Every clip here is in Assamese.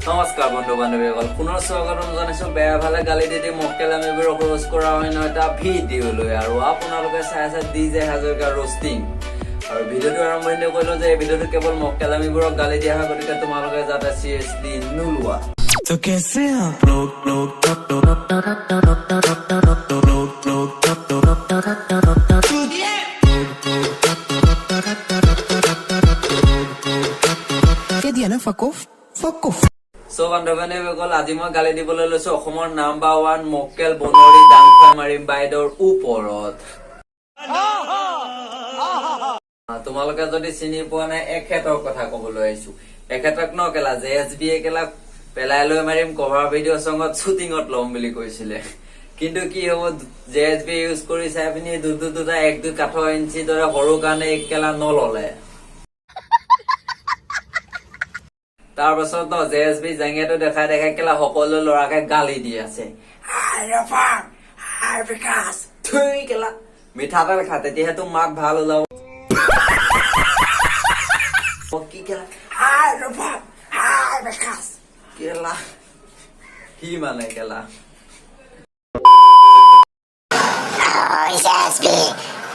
নমস্কাৰ বন্ধু বান্ধৱীসকল, পুনৰ স্বাগতম জনাইছো বেয়া ভালে গালি দি মক্কেলামীবোৰক ৰোষ্ট কৰা অন্য এটা ভিডিঅ' লৈ। আৰু আপোনালোকে চাই আছে DJ হাজৰিকাৰ ৰোষ্টিং। আৰু ভিডিঅ'টো আৰম্ভণি কৰিলো যে এই ভিডিঅ'টো কেৱল মক্কেলামীবোৰক গালি দিয়া হয়, গতিকে তোমালোকে যাতে চিৰিয়াছলি নোলোৱা। तो कैसे आप लोग क्या दिया ना फकोफ फकोफ। সো বান্ধৱীসকল, আজি মই গালি দিবলৈ লৈছো অসমৰ নাম্বাৰ 1 মক্কেল বনৰী ডাংফা মাৰিম বাইদেউৰ ওপৰত। তোমালোকে যদি চিনি পোৱা নাই, এখেতৰ কথা কবলৈ আহিছো। এখেতক ন কেলা JSB কেলা পেলাই লৈ মাৰিম কভাৰ ভিডিঅ' চঙত শ্বুটিঙত ল'ম বুলি কৈছিলে, কিন্তু কি হব JSB ইউজ কৰি চাই পিনি দুটা 1-2 কাঠৰ ইঞ্চি দৰে সৰু কাৰণে এক কেলা নললে। তাৰ পাছত ন JSB জেঙেটো দেখাই কেলা সকলো ল'ৰাকে গালি দি আছে। কেলা মিঠাতেল খা, তেতিয়াহে তোৰ মাত ভাল ওলাব। কি কেলা কেলা কি মানে কেলা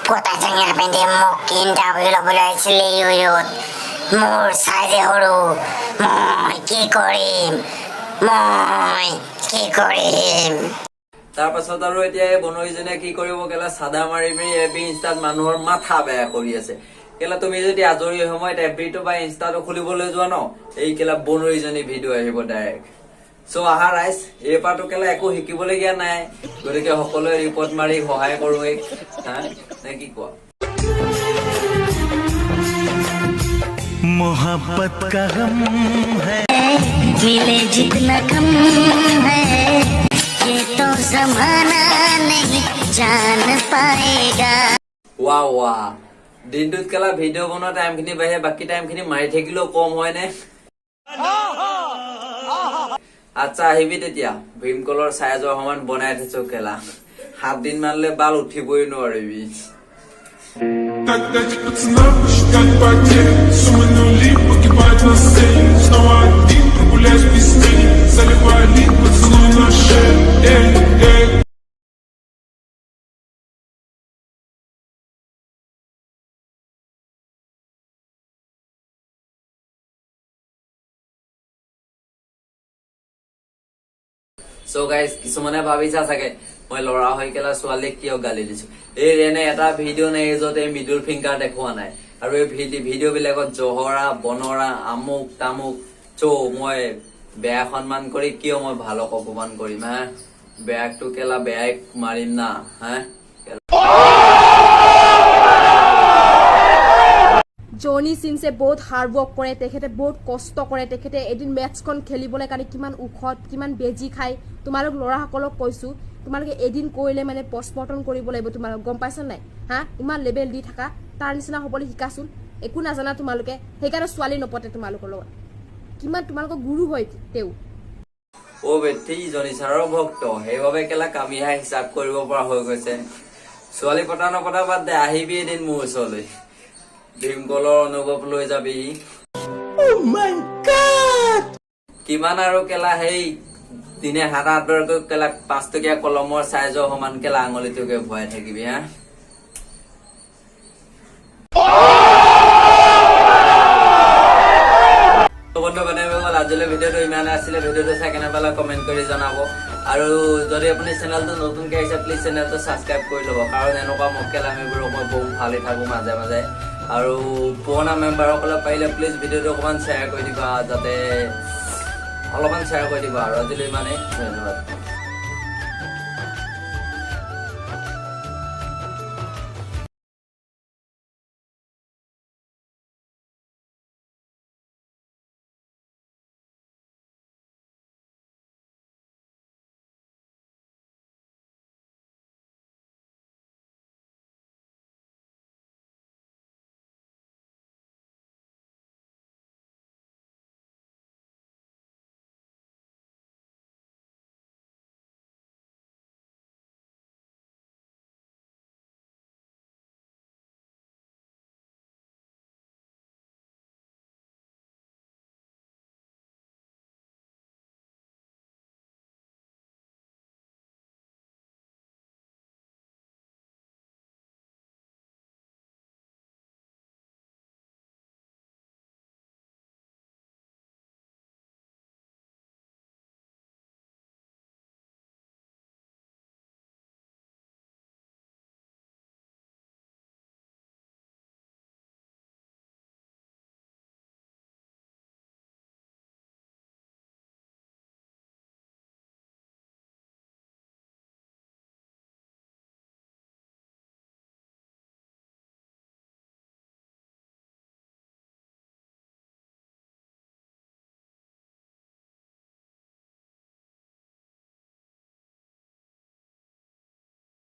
পতা জেঙেৰ পিন্ধি মোক ইণ্টাৰভিউ ল'বলৈ আহিছিলে ইউত। মোৰ চাইজে সৰু, মই কি কৰিম। তাৰ পাছত আৰু এতিয়া এই বনৰীজনে কি কৰিব কেলা চাদা মাৰি মাৰি এফবি ইনষ্টাত মানুহৰ মাথা বেয়া কৰি আছে। কেলা তুমি যদি আজৰি সময়ত এফবিটো বা ইনষ্টাটো খুলিবলৈ যোৱা ন, এই কেলা বনৰীজনী ভিডিঅ' আহিব ডাইৰেক্ট। চ' আহা ৰাইজ, এই পাৰটো কেলা একো শিকিবলগীয়া নাই, গতিকে সকলোৱে ৰিপৰ্ট মাৰি সহায় কৰোৱে। নে কি কোৱা? मोहब्बत का गम है मिले जितना कम है ये तो जमाना नहीं जान पाएगा। ৱা দিনটোত কেলা ভিডিঅ' বনোৱা টাইমখিনি বাহিৰে বাকী টাইমখিনি মাৰি থাকিলেও কম হয় নে? আচ্ছা আহিবি তেতিয়া, ভীমকলৰ চাইজৰ সমান বনাই থৈছো কেলা। 7 দিন মানলে বাল উঠিবই নোৱাৰিবি। Тогда пацана посчитать потери, суммы нули погибать на сцене. Снова один прогуляюсь без тени, заливая лик поцелуй на шее. Эй, эй. So guys, কিছুমানে ভাবিছা চাগে মই লৰা হৈ কেলা ছোৱালীক কিয় গালি দিছো। এই ৰেনে এটা ভিডিঅ' নাই য'ত এই মিডল ফিংগাৰ দেখুওৱা নাই, আৰু এই ভিডিঅ' বিলাকত জহৰা বনৰা আমুক তামুক। মই বেয়া সন্মান কৰি কিয় মই ভালক অপমান কৰিম? বেয়াকটো কেলা বেয়াই মাৰিম না। জনি সিনছে বহুত হাৰ্ড ৱৰ্ক কৰে, তেখেতে বহুত কষ্ট কৰে, তেখেতে এদিন মেটছখন খেলিবলৈ কাৰণে কিমান ওখত কিমান বেজি খায়। তোমালোক ল'ৰাসকলক কৈছোঁ, তোমালোকে এদিন কৰিলে মানে পষ্টমৰ্টম কৰিব লাগিব। তোমালোক গম পাইছা নাই? ইমান লেভেল দি থাকা, তাৰ নিচিনা হ'বলৈ শিকাচোন। একো নাজানা তোমালোকে, সেইকাৰণে ছোৱালী নপতে তোমালোকৰ লগত। কিমান তোমালোকৰ গুৰু হয় তেওঁ। বেটি জনি ছাৰৰ ভক্ত, সেইবাবে কেলা কামিহা হিচাপ কৰিব পৰা হৈ গৈছে। ছোৱালী পতা নপতা বাদ দে, আহিবি এদিন মোৰ ওচৰলৈ, ভীমকলৰ অনুভৱ লৈ যাবি। কিমান আৰু কেলা সেই দিনে 7-8 বাৰকৈ কেলা 5 টকীয়া কলমৰ চাইজৰ সমান কেলা আঙুলিটোকে ভৰাই থাকিবি। বন্ধু বান্ধৱীসকল, আজিলৈ ভিডিঅ'টো ইমানে আছিলে। ভিডিঅ'টো চাই কেনে পালে কমেণ্ট কৰি জনাব, আৰু যদি আপুনি চেনেলটো নতুনকে আহিছে প্লিজ চেনেলটো ছাবস্ক্ৰাইব কৰি ল'ব, কাৰণ এনেকুৱা মক্কেলামীবোৰক মই বহুত ভালেই থাকো মাজে মাজে। আৰু পুৰণা মেম্বাৰসকলে পাৰিলে প্লিজ ভিডিঅ'টো অকণমান শ্বেয়াৰ কৰি দিবা, যাতে অলপমান শ্বেয়াৰ কৰি দিবা। আৰু আজিলৈ ইমানেই, ধন্যবাদ।